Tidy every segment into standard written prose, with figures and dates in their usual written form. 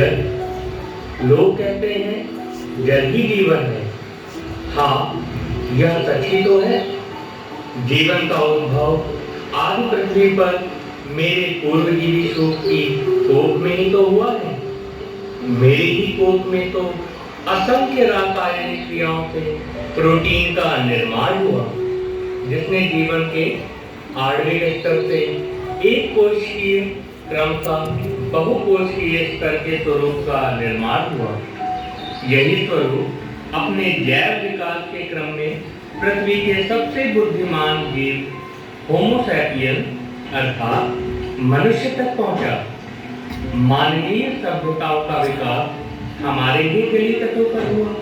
जल, लोग कहते हैं जल ही जीवन है। हाँ, यह सच ही तो है। जीवन का उद्भव आदि पृथ्वी पर मेरे पूर्वजीवी सूप की कोख में ही तो हुआ है। मेरी ही कोख में तो असंख्य रासायनिक क्रियाओं से प्रोटीन का निर्माण हुआ, जिसने जीवन के आणविक स्तर से एक कोशिकीय क्रमशः बहुकोशिकीय स्तर के स्वरूप का निर्माण हुआ। यही स्वरूप अपने जैव विकास के क्रम में पृथ्वी के सबसे बुद्धिमान जीव होमो सैपियन अर्थात मनुष्य तक पहुंचा। मानवीय सभ्यताओं का विकास हमारे ही गली तटों पर हुआ,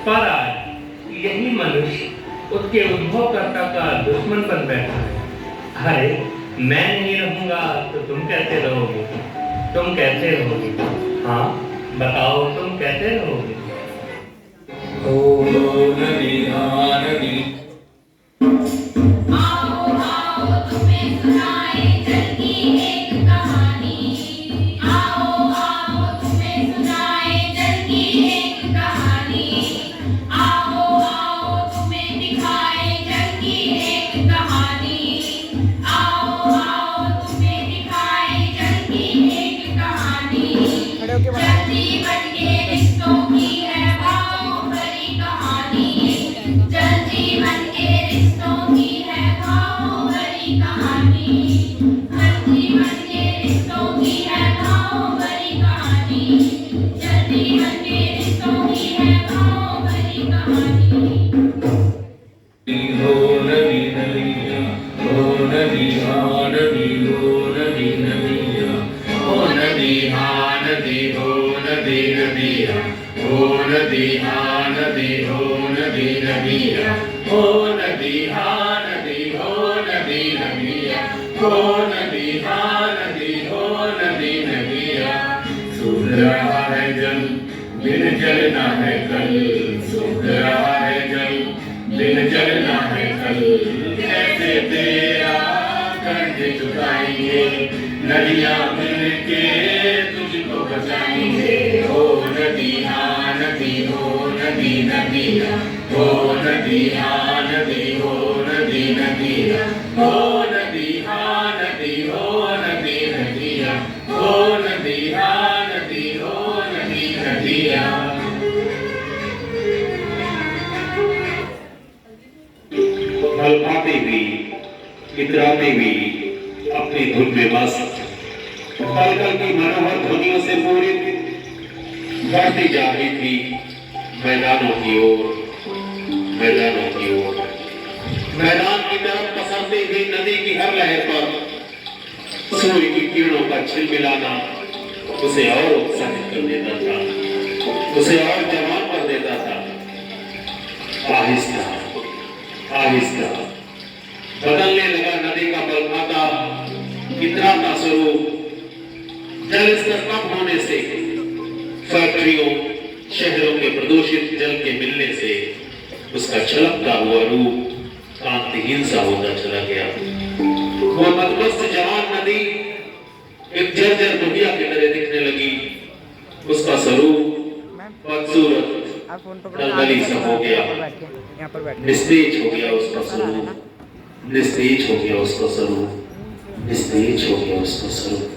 पर आज यही मनुष्य उसके उद्भवकर्ता का दुश्मन बन बैठा है। अरे, मैं नहीं रहूंगा तो तुम कैसे रहोगे? तुम कैसे रहोगे? हाँ, बताओ तुम कैसे रहोगे? नदियाँ मिलके तुझको बचाएंगे। ओ नदी हाँ नदी हो नदी नदियाँ, ओ नदी हाँ नदी हो नदी नदियाँ, ओ नदी हाँ नदी हो नदी नदियाँ, ओ नदी हाँ नदी हो नदी नदियाँ। मलकाते भी इतराते भी अपनी धुन में मस्त, कल कल की मनोहर ध्वनियों से पूरित बढ़ती जा रही थी मैदानों की ओर, मैदानों की ओर। मैदान की तरफ पसरती हुई नदी की हर लहर पर सूर्य की किरणों का झिलमिलाना उसे और उत्साहित कर देता था, उसे और जवान कर देता था। आहिस्ता आहिस्ता बदलने लगा नदी का बलखाता इतना का स्वरूप। जल स्तर कम होने से, फैक्ट्रियों शहरों के प्रदूषित जल के मिलने से उसका छलकता हुआ रूप कांतिहीन सा होता चला गया। वो मदमस्त जवान नदी एक जर्जर बुढ़िया की तरह दिखने लगी। उसका स्वरूप बदसूरत दलदली सा हो गया, निस्तेज हो गया उसका स्वरूप, निस्तेज हो गया उसका स्वरूप, निस्तेज हो गया उसका स्वरूप।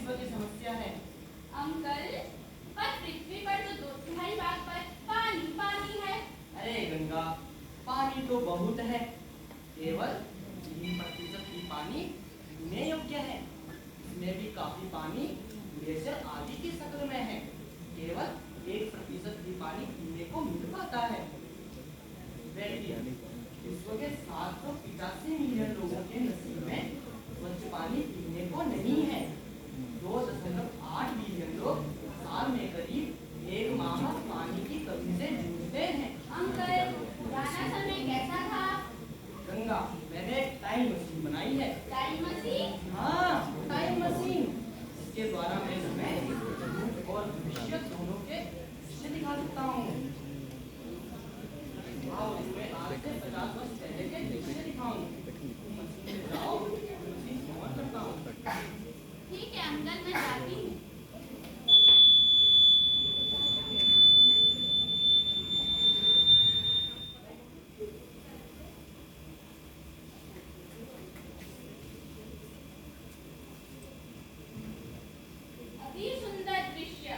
विश्व की समस्या है। अंकल, पर पृथ्वी पर तो 2/3 भाग पर पानी पानी है। अरे गंगा, पानी तो बहुत है, केवल 3% ही पानी पीने योग्य है। इसमें भी काफी पानी ग्लेशियर आदि की शक्ल में है। केवल 1% ही पानी पीने को मिल पाता है। विश्व के 785 मिलियन लोगों के नसीब में स्वच्छ पानी पीने को नहीं है। 2.8 बिलियन लोग साल में करीब 1 माह पानी की कमी से जूझते हैं। अंकल, पुराना समय कैसा था? गंगा, मैंने एक टाइम मशीन बनाई है। Time machine? हाँ, टाइम मशीन। इसके द्वारा मैं समय और भविष्य दोनों के दृश्य दिखा सकता हूँ। आओ, इसमें आज से 50 वर्ष पहले के दृश्य दिखाऊं। तुम मशीन में जाओ, मशीन ऑन करता हूँ। ठीक है अंकल, मैं जाती हूँ। अति सुंदर दृश्य।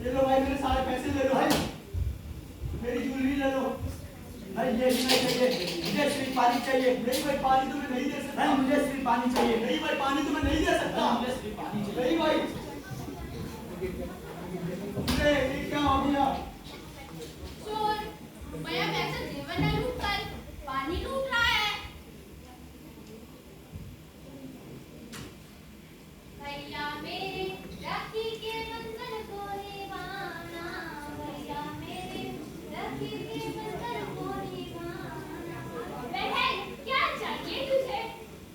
ये लो भाई, मेरे सारे पैसे ले लो भाई, मेरी ज्वेलरी ले लो भाई। ये नहीं चाहिए, मुझे सिर्फ पानी चाहिए। नहीं भाई, पानी तुम्हें नहीं दे सकता। नहीं, मुझे सिर्फ पानी चाहिए। नहीं भाई, पानी तुम्हें नहीं दे सकता। मुझे सिर्फ पानी चाहिए। नहीं भाई, ये क्या हो गया? चोर रुपया पैसा जेवर न लूट कर पानी लूट रहा है। भैया मेरे राखी के बंधन को निभाना, भैया मेरे राखी के बंधन को निभाना। बहन, क्या चाहिए तुझे?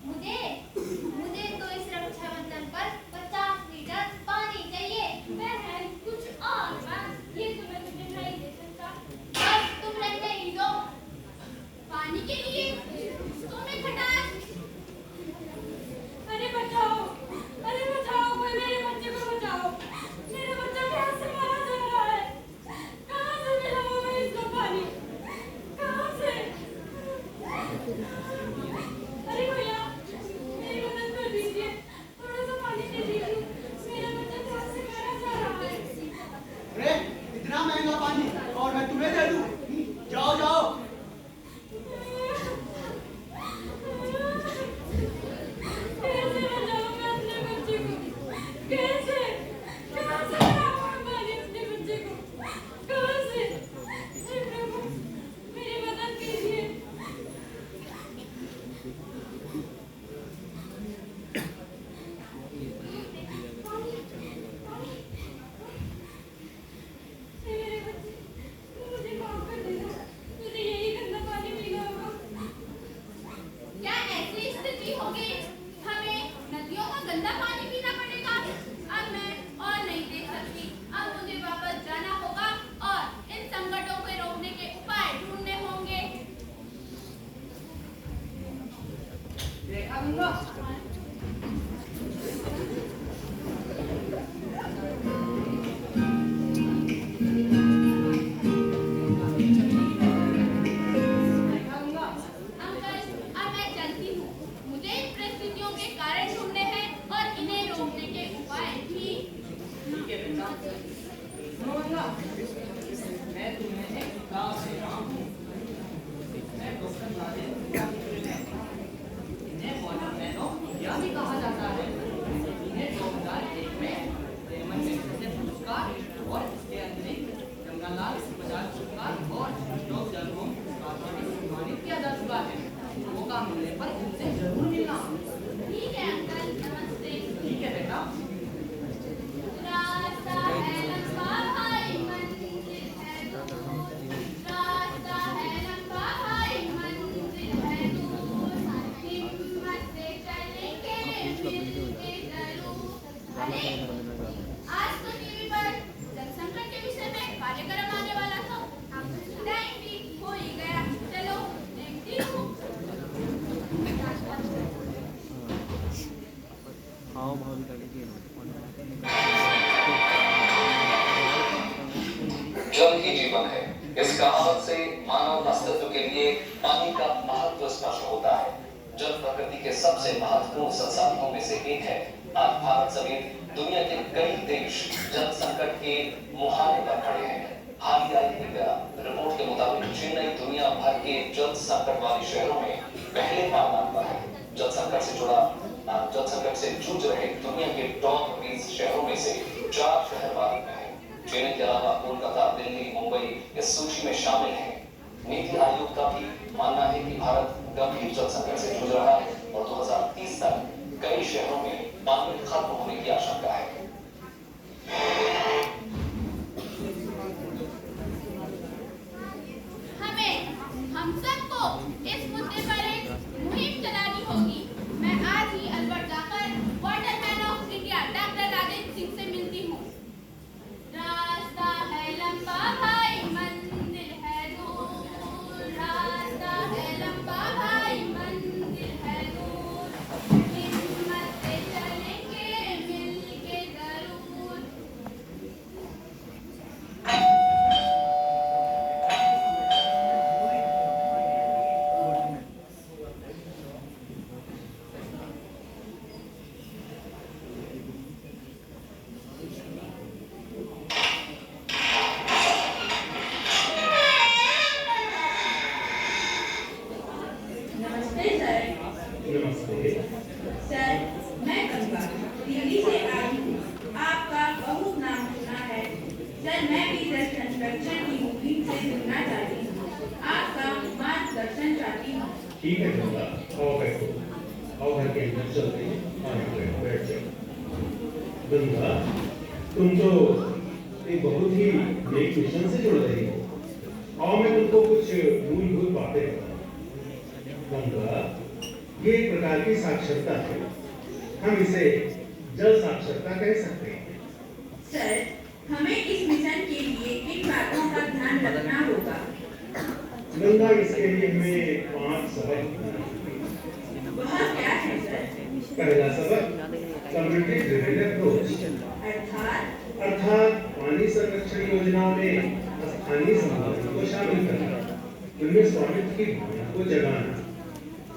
मुझे तो इस रक्षाबंधन पर 50 लीटर लड्डू, जाओ जाओ। कैसे बचाऊं मैं अपने बच्चे को? कैसे? कहाँ से लाऊं मैं पानी अपने बच्चे को? कहाँ से? हे प्रभु, मेरी मदद कीजिए। हे मेरे बच्चे, मुझे माफ कर देना। मुझे यही गंदा पानी पीना होगा। क्या ऐसी स्थिति हो गई? हमें नदियों का गंदा पानी पीना पड़ेगा। अब मैं और नहीं देख सकती। अब मुझे वापस जाना होगा और इन संकटों को रोकने के उपाय ढूंढने होंगे। देखा गंगा, देखा गंगा। अंकल, अब मैं चलती हूँ। मुझे इन परिस्थितियों के कारण ढूंढने हैं और इन्हें रोकने के उपाय भी। ठीक है बेटा। सुनो गंगा, मैं तुम्हें एक किताब दे रहा हूँ। मैं डॉक्टर राजेंद्र इन्हें वाटरमैन ऑफ इंडिया भी कहा जाता है। इन्हें 2001 में रेमन मैगसेसे पुरस्कार और इसके अतिरिक्त गंगालाल बजाज पुरस्कार और अशोक जलहोम पुरस्कार से सम्मानित किया जा चुका है। मौका मिलने पर इनसे जरूर मिलना। ठीक है अंकल, नमस्ते। ठीक है बेटा। रास्ता है लंबा भाई, मंजिल है दूर। रास्ता है लंबा भाई, मंजिल है दूर। हिम्मत से चलेंगे मिलके जरूर। अरे, आज तो टीवी पर जल संकट के विषय में कार्यक्रम आने वाला था। टाइम भी हो ही गया। चलो देखती हूँ। हाव भाव भी करेंगे। जल ही जीवन है। इस कहावत से मानव अस्तित्व के लिए पानी का महत्व स्पष्ट होता है। जल प्रकृति के सबसे महत्वपूर्ण संसाधनों में से एक है। आज भारत समेत दुनिया के कई देश जल संकट के मुहाने पर खड़े हैं। हालिया एक रिपोर्ट के मुताबिक चेन्नई दुनिया भर के जल संकट वाले शहरों में पहले पायदान पर है। जल संकट से जूझ रहे दुनिया के टॉप 20 शहरों में से 4 शहर भारत में हैं। चेन्नई के अलावा कोलकाता, दिल्ली, मुंबई इस सूची में शामिल हैं। नीति आयोग का भी मानना है कि भारत गंभीर जल संकट से जूझ रहा है और 2030 तक कई शहरों में पानी खत्म होने की आशंका है। हम सबको इस मुद्दे पर एक मुहिम चलानी होगी। मैं आज ही अलवर जाकर Waterman of India doctor Rajendra Singh से मिलती हूँ। रास्ता है लंबा भाई, मंजिल है दूर। रास्ता है लंबा भाई, मंजिल है दूर। हिम्मत से चलेंगे मिलके जरूर। नमस्ते सर। नमस्ते। सर, मैं गंगा दिल्ली से आई हूँ। आपका बहुत नाम सुना है। सर, मैं भी जल संरक्षण की मुहिम से जुड़ना चाहती हूँ। आपका मार्गदर्शन चाहती हूँ। ठीक है गंगा, आओ बैठो। आओ घर के अंदर चलते हैं। हाँ, बैठो, बैठ जाओ। गंगा, तुम तो एक बहुत ही नेक मिशन से जुड़ रही हो। आओ मैं तुमको कुछ मूलभूत बातें बताऊं। गंगा, ये एक प्रकार की साक्षरता है। हम इसे जल साक्षरता कह सकते हैं। सर, हमें इस मिशन के लिए किन बातों का ध्यान रखना होगा? गंगा, इसके लिए हमें 5 सबक बनाने। वह क्या है सर? पहला सबक कम्युनिटी ड्रिवन अप्रोच, अर्थात पानी संरक्षण योजनाओं में स्थानीय समुदायों को शामिल करना, उनमें स्वामित्व की भावना को जगाना।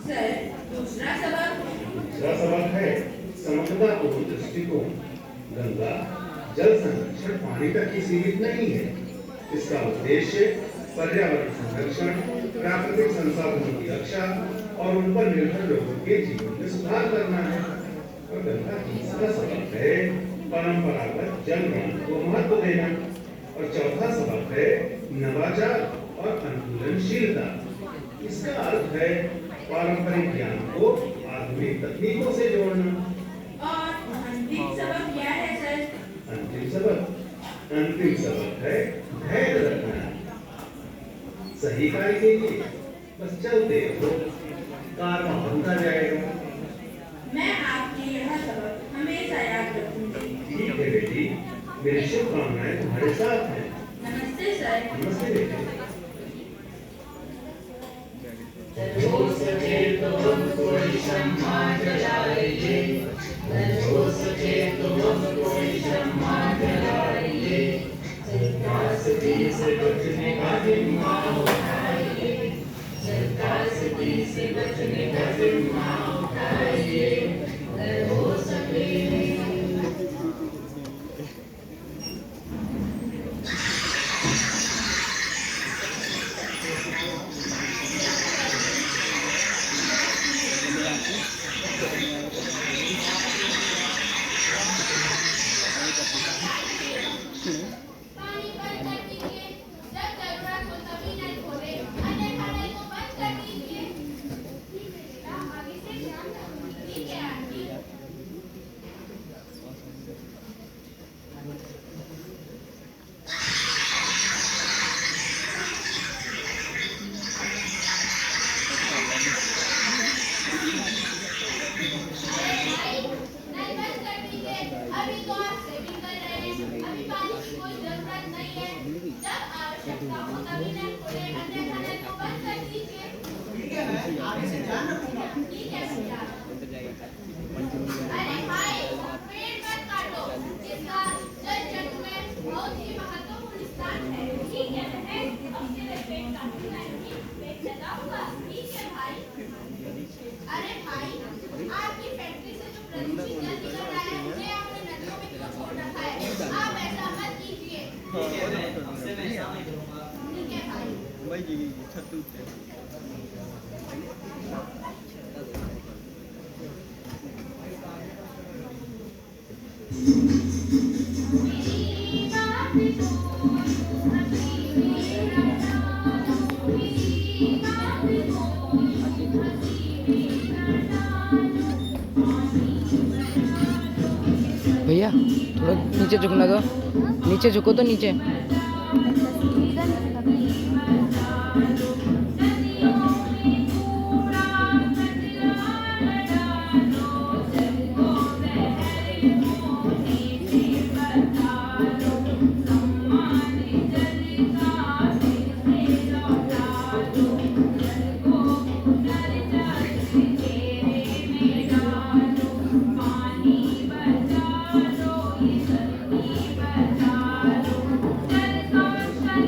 सर, दूसरा सबक? दूसरा सबक है समझदारपूर्ण दृष्टिकोण। गंगा, जल संरक्षण पानी तक ही सीमित नहीं है। इसका उद्देश्य पर्यावरण संरक्षण, प्राकृतिक संसाधनों की रक्षा और उन पर निर्भर लोगों के जीवन में सुधार करना है। और गंगा तीसरा सबक है परंपरागत जल वनन को महत्व देना। और चौथा सबक है नवाचार और अनुकूलनशीलता। इसका अर्थ है पारंपरिक ज्ञान को आधुनिक तकनीकों से जोड़ना। और अंतिम सबक क्या है सर? अंतिम सबक है धैर्य रखना। सही कार्य के लिए बस चलते रहो, कारवां बनता जाएगा। मैं आपके यह सबक हमेशा याद रखूंगी। ठीक है बेटी, मेरी शुभकामनाएं तुम्हारे साथ हैं। नमस्ते सर। नमस्ते बेटे। पानी बंद कर दीजिए। जब जरूरत हो तभी नल खोलें, अन्यथा नल को बंद कर दीजिए। ठीक है बेटा, आगे से ध्यान रखूंगी। ठीक है आंटी। अरे भाई, नल बंद कर दीजिए। अभी तो आप सेविंग कर रहे हैं। अभी पानी की कोई जरूरत नहीं है। जब आवश्यकता हो तभी नल खोलें, अन्यथा नल को बंद कर दीजिए। ठीक है, मैं आगे से ध्यान रखूंगा। ठीक है बेटा। अरे भाई, पेड़ मत काटो। इसका जल चक्र में बहुत ही महत्वपूर्ण स्थान है। ठीक है बहन, अब तेरे पेड़ काटूंगा नहीं, पेड़ लगाऊंगा। ठीक है भाई। अरे भाई, आपकी फैक्ट्री से जो प्रदूषित जल निकल रहा है, ये आपने नदियों में क्यों छोड़ रखा है? आप ऐसा मत कीजिए। ठीक है, इससे मैं ऐसा नहीं करूंगा। ठीक है भाई। भाई जी छत्तू भैया थोड़ा नीचे झुकना दो, नीचे झुको तो नीचे। पानी बचा लो, जल संरक्षण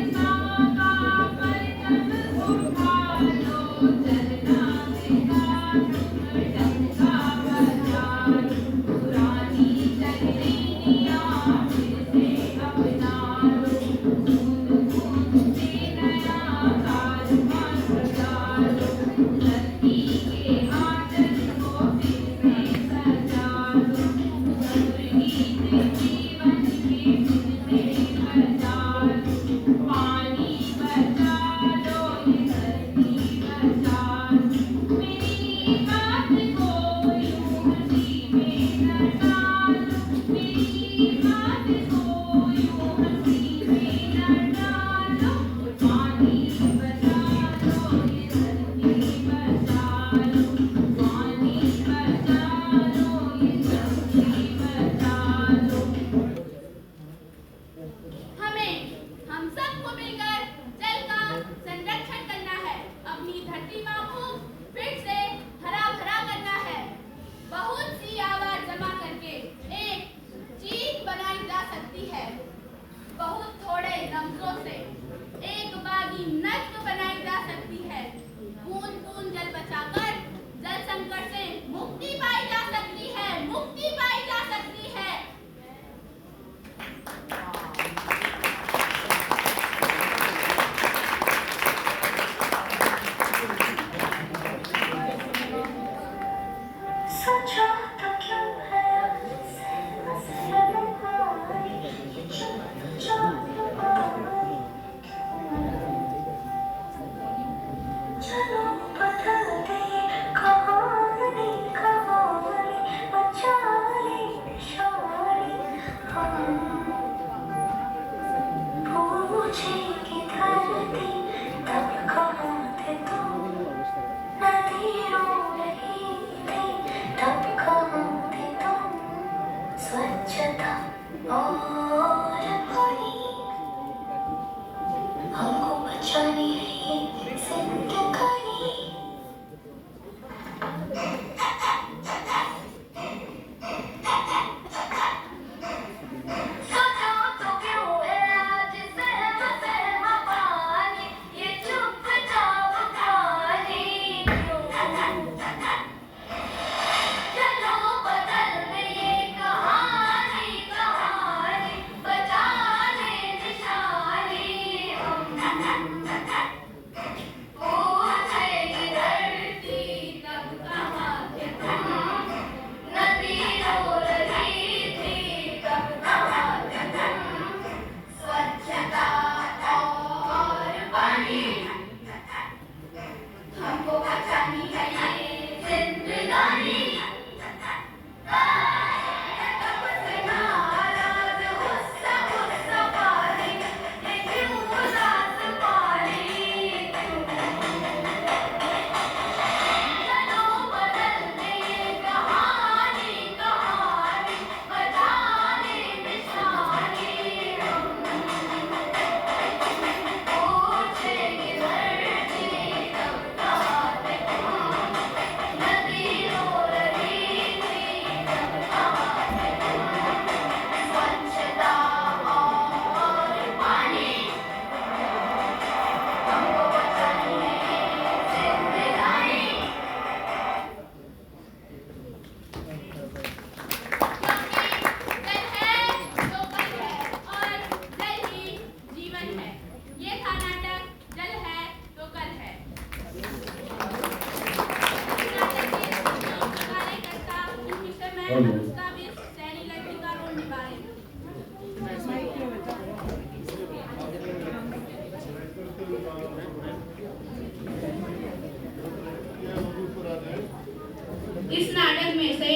इस नाटक में से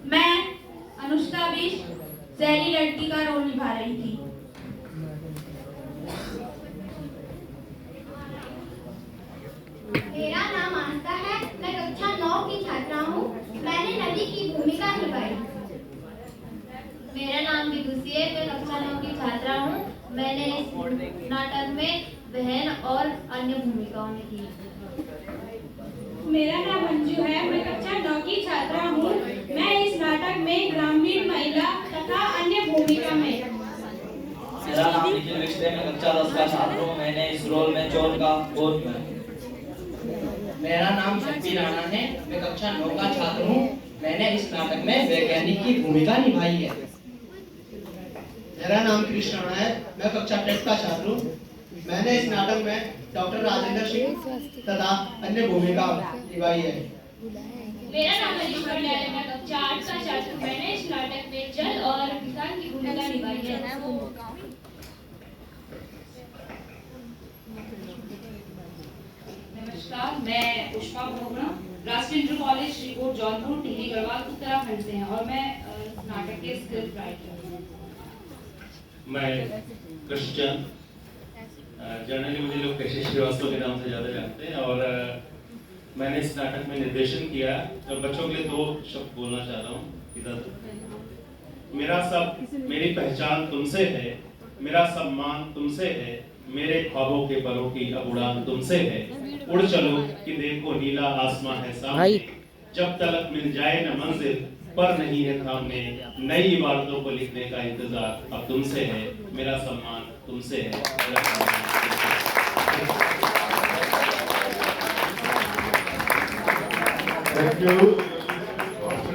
मैं अनुष्का बिश जहरी लड़की का रोल निभा रही थी। मेरा नाम आस्था है, मैं कक्षा 9 की छात्रा हूँ। मैंने नदी की भूमिका निभाई। मेरा नाम विदुषी है, मैं कक्षा 9 की छात्रा हूँ। मैंने इस नाटक में बहन और अन्य भूमिकाओं में की। मेरा नाम मंजू है, मैं कक्षा 9 की छात्रा हूँ। मैं इस नाटक में ग्रामीण महिला तथा अन्य भूमिका में। मेरा नाम निखिल विश्व है, मैं कक्षा 10 का छात्र हूँ। मैंने इस रोल में चोर का रोल किया। मेरा नाम शक्ति राणा है, मैं कक्षा 9 का छात्र हूँ। मैंने इस नाटक में वैज्ञानिक की भूमिका निभाई है। मेरा नाम कृष्ण राणा है, मैं कक्षा 10 का छात्र हूँ। मैंने इस नाटक में डॉक्टर राजेंद्र सिंह तथा अन्य भूमिका निभाई है। मेरा नाम मनीष पंड्या है, मैं कक्षा 8 का छात्र हूँ। मैंने इस नाटक में जल और किसान की भूमिका निभाई है। नमस्कार, मैं पुष्पा बोगरा, राष्ट्रीय इंटर कॉलेज श्रीकोट जौनपुर टिहरी गढ़वाल उत्तराखंड से हैं और मैं नाटक के स्क्रिप्ट राइटर हूँ। मैं क्रिश्चियन, जनरली मुझे लोग कैसे श्रीवास्तव के नाम से ज़्यादा जानते हैं और मैंने इस नाटक में निर्देशन किया। तो बच्चों के लिए 2 शब्द बोलना चाह रहा हूँ इधर। मेरा सब, मेरी पहचान तुमसे है, मेरा सम्मान तुमसे है, मेरे ख्वाबों के पलों की अब उड़ान तुमसे है। उड़ चलो कि देखो नीला आसमां है सामने, जब तलक मिल जाए न मंजिल पर नहीं है थामने, नई इबारतों को लिखने का इंतजार अब तुमसे है। मेरा सम्मान तुमसे है। Thank you.